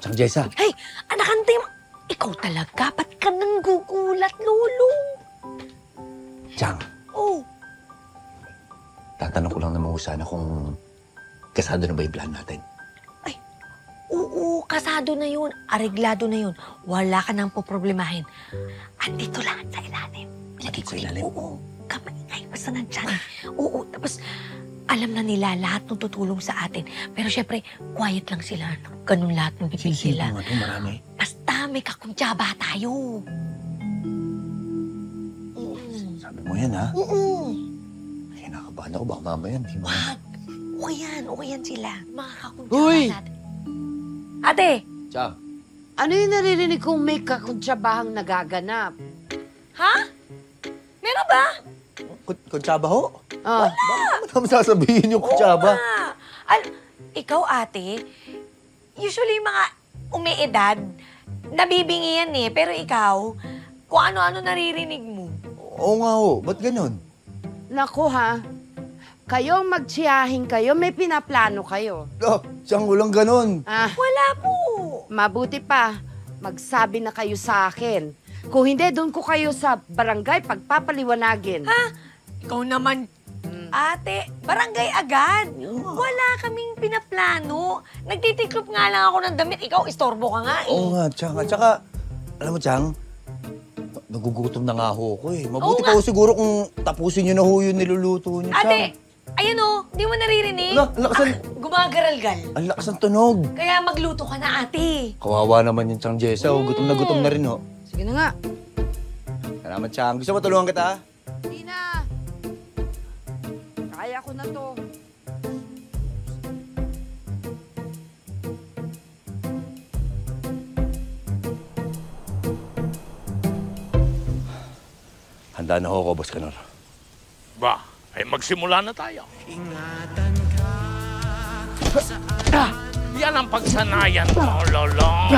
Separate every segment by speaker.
Speaker 1: Chang Jessa.
Speaker 2: Hey, anak Antim! Ikaw talaga, ba't ka nang gugulat, Lolo?
Speaker 1: Chang,
Speaker 2: Oh,
Speaker 1: tatanong ko lang naman sana kung kasado na ba yung plan natin.
Speaker 2: oo, kasado na yun. Areglado na yun. Wala ka nang poproblemahin. Andito lahat sa ilalim.
Speaker 1: Andito sa ilalim?
Speaker 2: Oo, kamay basta nandyan. Oo, tapos alam na nila lahat ng tutulong sa atin. Pero syempre, quiet lang sila. Ganun lahat ng bibig nila.
Speaker 1: Sino nga ito? Marami.
Speaker 2: Basta may kakuntsaba tayo.
Speaker 1: Sabi mo yan, ha?
Speaker 2: Oo.
Speaker 1: Ay, nakabahan ako. Baka mamaya, hindi mo.
Speaker 2: Wag. Okay yan sila. Mga kakuntsaba
Speaker 3: Uy!
Speaker 2: natin. Ate!
Speaker 1: Chang.
Speaker 3: Ano yung naririnig kong may kakuntsabahang nagaganap?
Speaker 2: Ha? Meron ba?
Speaker 1: Kutsaba ho?
Speaker 3: Ah,
Speaker 1: Bakit naman sasabihin yung kutsaba?
Speaker 2: Ikaw, ate, usually mga umiedad, nabibingi yan eh. Pero ikaw, kung ano-ano naririnig mo.
Speaker 1: Oo nga ho. Ba't ganun?
Speaker 3: naku ha. Kayo magtsiyahin kayo, may pinaplano kayo.
Speaker 1: Oh, siyang walang ganun.
Speaker 3: Ah,
Speaker 2: Wala po.
Speaker 3: mabuti pa, magsabi na kayo sa akin. Kung hindi, doon ko kayo sa barangay pagpapaliwanagin.
Speaker 2: Ha? Ikaw naman, ate, barangay agad. Wala kaming pinaplano. Nagtitiklop nga lang ako ng damit. Ikaw, istorbo ka nga eh.
Speaker 1: Oo nga, Chang. At saka, alam mo, Chang, nagugutom na nga ho ko eh. Mabuti
Speaker 2: Oo
Speaker 1: pa ho siguro kung tapusin nyo na ho yung niluluto nyo, Chang.
Speaker 2: Ate, ayun o, di mo naririnig?
Speaker 1: Lakasan.
Speaker 2: Gumagaralgal.
Speaker 1: Ang lakas ng tunog.
Speaker 2: Kaya magluto ka na, ate.
Speaker 1: Kawawa naman yung Chang Jessa. Oh. Gutom na rin ho.
Speaker 3: Sige na nga.
Speaker 1: Salamat, Chang. Gusto mo tulungan kita?
Speaker 3: Hindi na. Kaya ko na to.
Speaker 1: Handa na ho ko, Boss Kanor.
Speaker 4: Ba, ay magsimula na tayo. Yan ang pagsanayan mo, Lolong.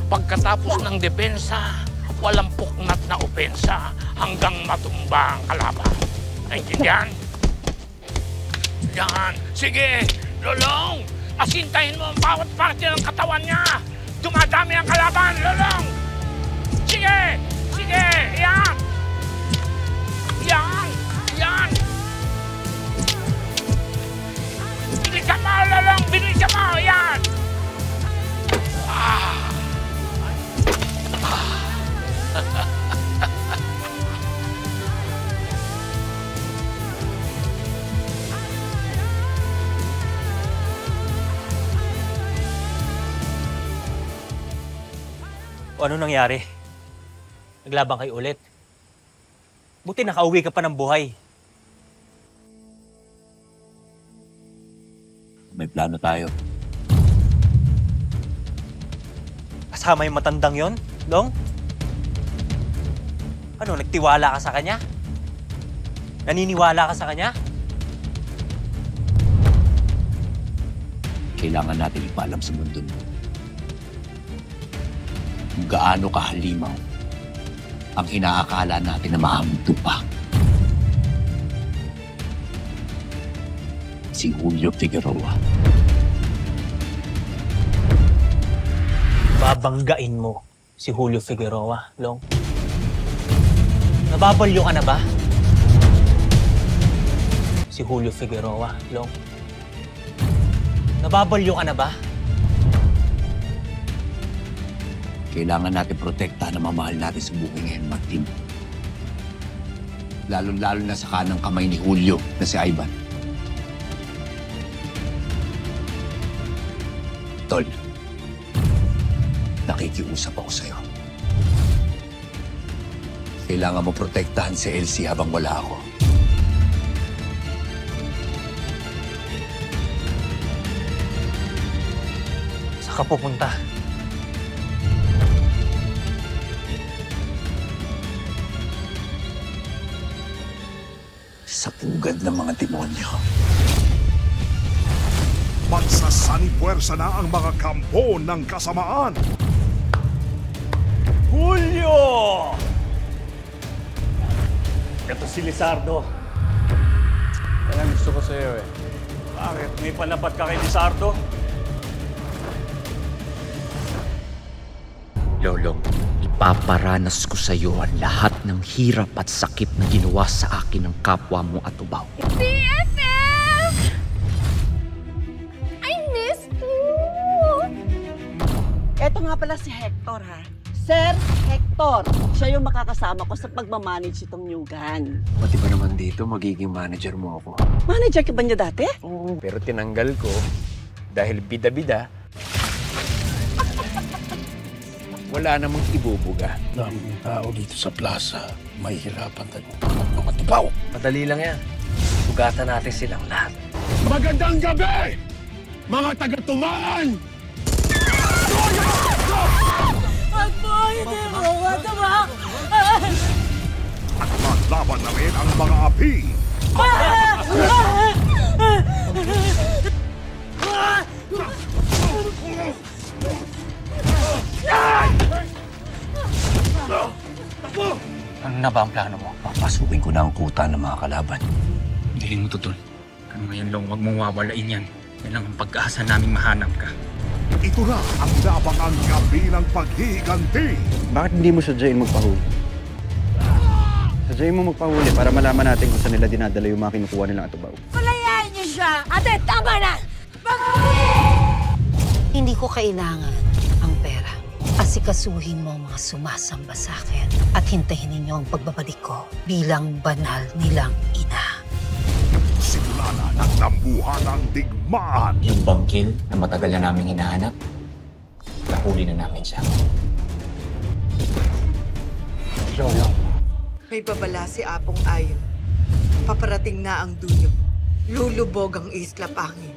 Speaker 4: Pagkatapos ng depensa, walang puknat na opensa hanggang matumba ang kalaban. Naintindihan? Yan. Sige, Lolong. Asintahin mo ang bawat parte ng katawan niya. Dumadami ang kalaban, Lolong. Sige! Sige! Yan! Yan! Yan! Bilisan mo, Lolong! Bilisan mo! Yan!
Speaker 5: O ano nangyari? Naglaban kayo ulit? Buti nakauwi ka pa ng buhay.
Speaker 1: May plano tayo.
Speaker 5: Kasama yung matandang yon, Long? Ano, nagtiwala ka sa kanya? Naniniwala ka sa kanya?
Speaker 1: Kailangan natin ipaalam sa mundo mo kung gaano kahalimaw ang inaakala natin na mahamdo pa. Si Julio Figueroa.
Speaker 5: Babanggain mo si Julio Figueroa, Long. Nababalyo ka na ba? Si Julio Figueroa, Long. Nababalyo ka na ba?
Speaker 1: Kailangan natin protektahan ang mamahal natin sa buhay ngayon, Martin. Lalo-lalo na sa kanang kamay ni Julio na si Ivan. Tol, nakikiusap ako sa'yo. Kailangan mo protektahan si Elsie habang wala ako.
Speaker 5: Saan ka pupunta?
Speaker 1: Sa pugad ng mga demonyo.
Speaker 6: Magsasanipuwersa na ang mga kampo ng kasamaan.
Speaker 5: Julio! Ito si Lizardo.
Speaker 7: Yan ang gusto ko sa'yo eh.
Speaker 5: Bakit? May panapat ka kay Lizardo?
Speaker 8: Lolong, ipaparanas ko sa iyo ang lahat ng hirap at sakit na ginawa sa akin ng kapwa mo at ubaw.
Speaker 9: BFF! I missed you!
Speaker 10: Eto nga pala si Hector, ha? Sir Hector. Siya yung makakasama ko sa pagmamanage itong new gun.
Speaker 7: Pati ba naman dito, magiging manager mo ako?
Speaker 10: Manager ka ba niya dati?
Speaker 7: Oo. Pero tinanggal ko dahil bida-bida. Wala namang ibubuga.
Speaker 11: Daming tao dito sa plaza. Mahihirapan tayo mga matubaw.
Speaker 7: Madali lang yan. Sugatan natin silang lahat.
Speaker 11: Magandang gabi! Mga taga-tumaan!
Speaker 6: At maglaban na rin ang mga api.
Speaker 1: Ano na ba ang plano mo? Papasukin ko na ang kuta ng mga kalaban.
Speaker 8: Galing mo, Tutol. Kung ngayon lang, huwag mong wawalain yan. Yan lang ang pag-asa naming mahanap ka.
Speaker 6: Ito na ang labangang gabi ng paghihiganti.
Speaker 7: Bakit hindi mo sadyain magpahuli? Sadyain mo magpahuli para malaman natin kung saan nila dinadala yung mga kinukuha nilang atubaw.
Speaker 2: Palayain niyo siya! Ate, tama na!
Speaker 12: Hindi ko kailangan ang pera. Asikasuhin mo ang mga sumasamba sa akin at hintayin ninyo ang pagbabalik ko bilang banal nilang ina.
Speaker 6: Simula na ng tambuhan ng digmaan.
Speaker 8: Yung bangkil na matagal na namin hinahanap, nahuli na namin siya.
Speaker 13: May babala si Apong Ayon. Paparating na ang duyo. Lulubog ang Isla Pangil.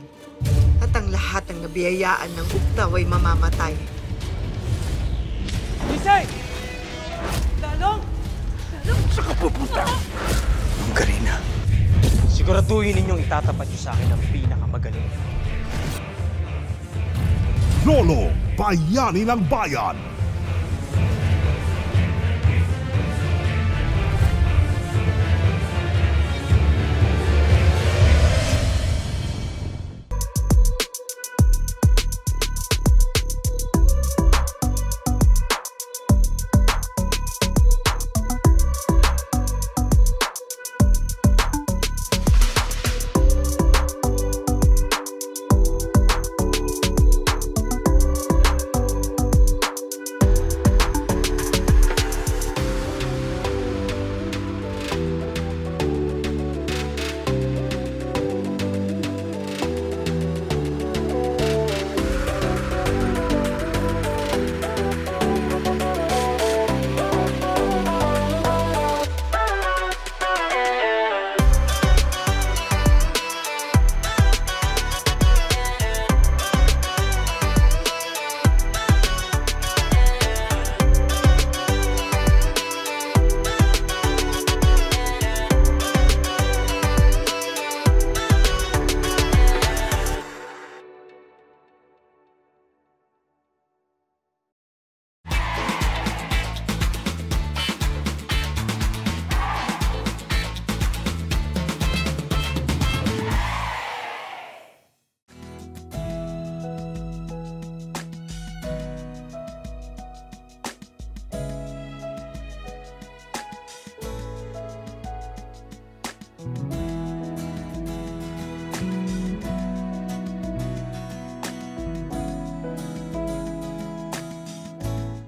Speaker 13: At ang lahat ng nabiyayaan ng Uktaw ay mamamatay.
Speaker 5: Lisay! Dalong!
Speaker 11: Saan ka pupunta? Ang Garina.
Speaker 5: Siguraduhin ninyong itatapat niyo sa akin ang pinakamagaling.
Speaker 6: Lolo, bayani ng bayan.